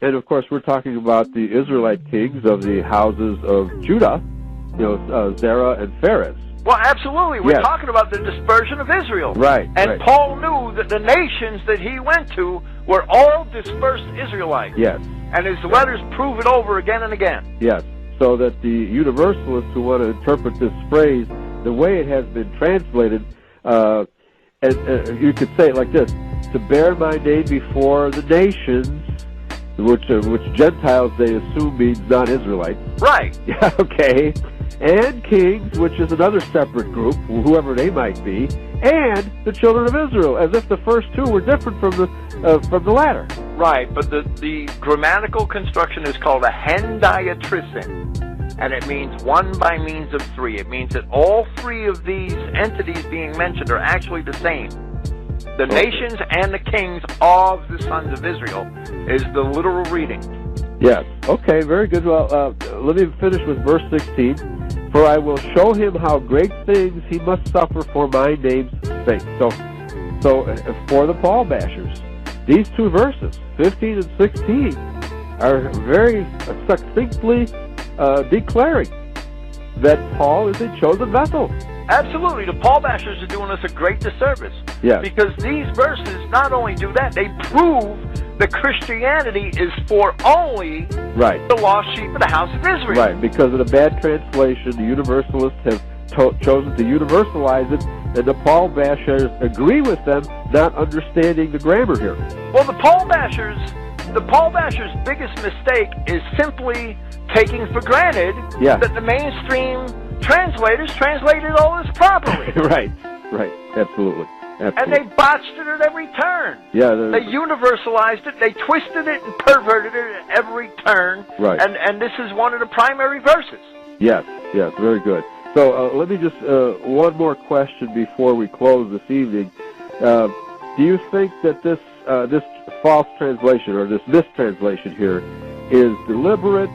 And, of course, we're talking about the Israelite kings of the houses of Judah, Zerah and Phares. Well, absolutely. We're Yes. talking about the dispersion of Israel. Right. And right. Paul knew that the nations that he went to were all dispersed Israelites. Yes. And his letters prove it over again and again. Yes. So that the universalists who want to interpret this phrase, the way it has been translated, and you could say it like this: to bear my name before the nations, which Gentiles they assume means non-Israelites. Right. Yeah. Okay. And kings, which is another separate group, whoever they might be, and the children of Israel, as if the first two were different from the latter. Right, but the grammatical construction is called a hendiatrisin, and it means one by means of three. It means that all three of these entities being mentioned are actually the same. The nations and the kings of the sons of Israel is the literal reading. Yes. Okay, very good. Well, let me finish with verse 16. For I will show him how great things he must suffer for my name's sake. So for the Paul bashers, these two verses, 15 and 16, are very succinctly declaring that Paul is a chosen vessel. Absolutely. The Paul bashers are doing us a great disservice. Yes. Because these verses not only do that, they prove that Christianity is for only the lost sheep of the house of Israel. Right, because of the bad translation, the universalists have chosen to universalize it, and the Paul bashers agree with them, not understanding the grammar here. Well, the Paul bashers' biggest mistake is simply taking for granted that the mainstream translators translated all this properly. Right, absolutely. And they botched it at every turn. Yeah, they universalized it, they twisted it and perverted it at every turn. Right. And this is one of the primary verses. Yes, very good. So let me just, one more question before we close this evening. Do you think that this false translation, or this mistranslation here, is deliberate,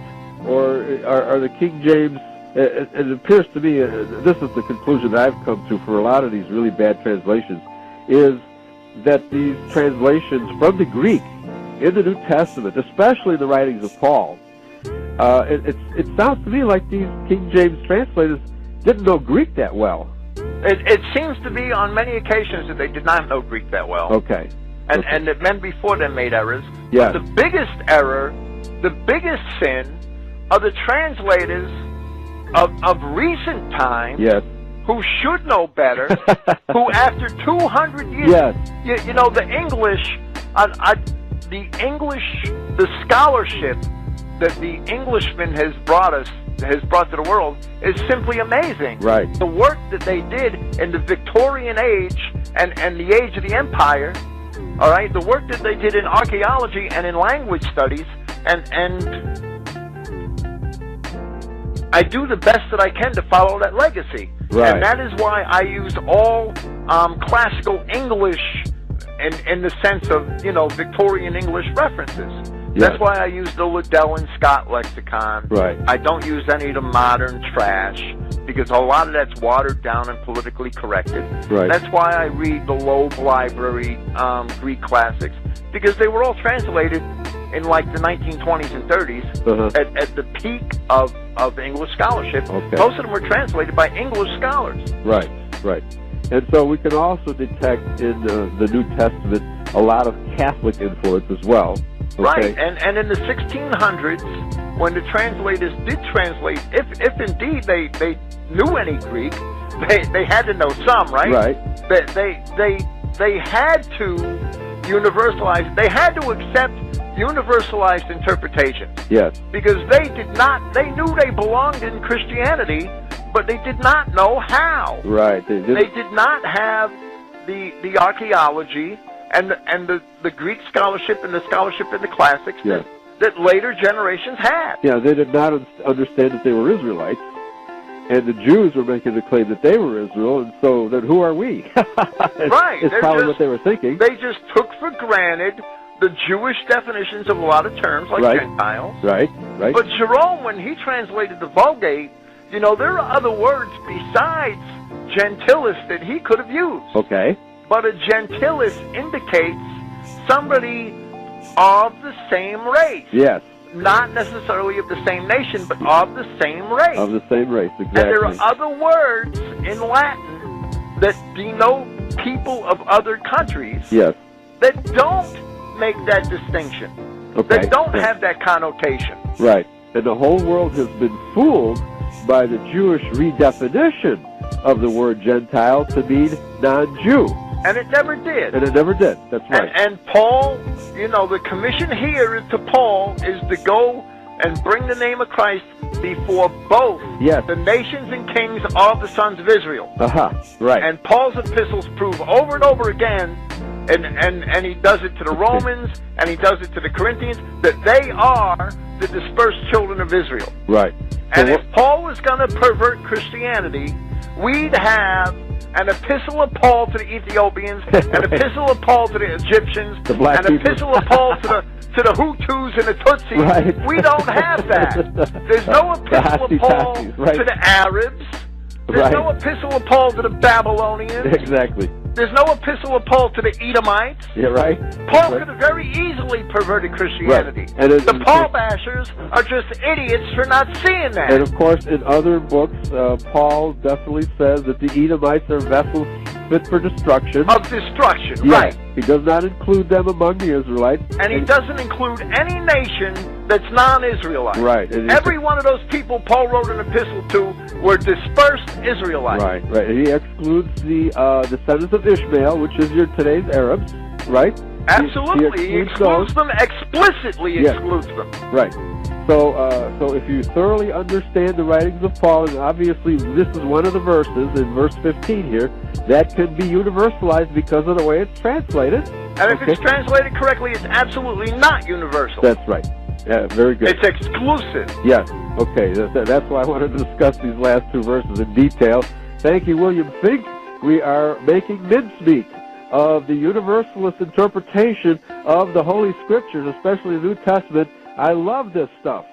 or are the King James, it appears to me, this is the conclusion that I've come to for a lot of these really bad translations, is that these translations from the Greek in the New Testament, especially the writings of Paul, it sounds to me like these King James translators didn't know Greek that well. It seems to be on many occasions that they did not know Greek that well. Okay. And that men before them made errors. Yes. But the biggest error, the biggest sin, are the translators of recent times, who should know better, who after 200 years, you know, the English, the scholarship that the Englishman has brought to the world is simply amazing. Right. The work that they did in the Victorian age and the age of the Empire, all right, the work that they did in archaeology and in language studies, and I do the best that I can to follow that legacy. Right. And that is why I use all classical English in the sense of, you know, Victorian English references. That's why I use the Liddell and Scott lexicon. Right. I don't use any of the modern trash, because a lot of that's watered down and politically corrected. Right. That's why I read the Loeb Library Greek classics, because they were all translated in like the 1920s and 30s at the peak of English scholarship. Okay. Most of them were translated by English scholars. Right. And so we can also detect in the New Testament a lot of Catholic influence as well. Okay. Right, and in the 1600s, when the translators did translate, if indeed they knew any Greek, they had to know some, right? Right. They had to universalize. They had to accept universalized interpretation. Yes. Because they knew they belonged in Christianity, but they did not know how. Right. They did not have the archaeology and the Greek scholarship and the scholarship in the classics that later generations had. Yeah, they did not understand that they were Israelites, and the Jews were making the claim that they were Israel, and so then who are we? Right. It's probably what they were thinking. They just took for granted the Jewish definitions of a lot of terms, like Gentiles. Right. But Jerome, when he translated the Vulgate, you know, there are other words besides gentilis that he could have used. Okay. But a gentilis indicates somebody of the same race. Yes. Not necessarily of the same nation, but of the same race. Of the same race, exactly. And there are other words in Latin that denote people of other countries that don't make that distinction, that don't have that connotation. Right. And the whole world has been fooled by the Jewish redefinition of the word Gentile to mean non-Jew. And it never did. And it never did. That's right. And Paul, you know, the commission here to Paul is to go and bring the name of Christ before both the nations and kings of the sons of Israel. Right. And Paul's epistles prove over and over again, and he does it to the Romans, and he does it to the Corinthians, that they are the dispersed children of Israel. Right. And if Paul was going to pervert Christianity, we'd have an epistle of Paul to the Ethiopians, an epistle of Paul to the Egyptians, an epistle of Paul to the Hutus and the Tutsis. Right. We don't have that. There's no epistle of Paul to the Arabs. There's no epistle of Paul to the Babylonians. Exactly. There's no epistle of Paul to the Edomites. Yeah, right. Paul could have very easily perverted Christianity. And the Paul bashers are just idiots for not seeing that. And of course, in other books, Paul definitely says that the Edomites are vessels fit for destruction. Of destruction, right. He does not include them among the Israelites. And he doesn't include any nation that's non-Israelite. Right. Every one of those people Paul wrote an epistle to were dispersed Israelites. Right. And he excludes the descendants of Ishmael, which is your today's Arabs, right? Absolutely. He excludes them, explicitly excludes them. Right. So if you thoroughly understand the writings of Paul, and obviously this is one of the verses in verse 15 here, that can be universalized because of the way it's translated. And if it's translated correctly, it's absolutely not universal. That's right. Yeah, very good. It's exclusive. Yes. Okay. That's why I wanted to discuss these last two verses in detail. Thank you, William Fink. We are making mincemeat of the universalist interpretation of the Holy Scriptures, especially the New Testament. I love this stuff.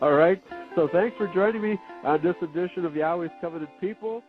All right? So thanks for joining me on this edition of Yahweh's Covenant People.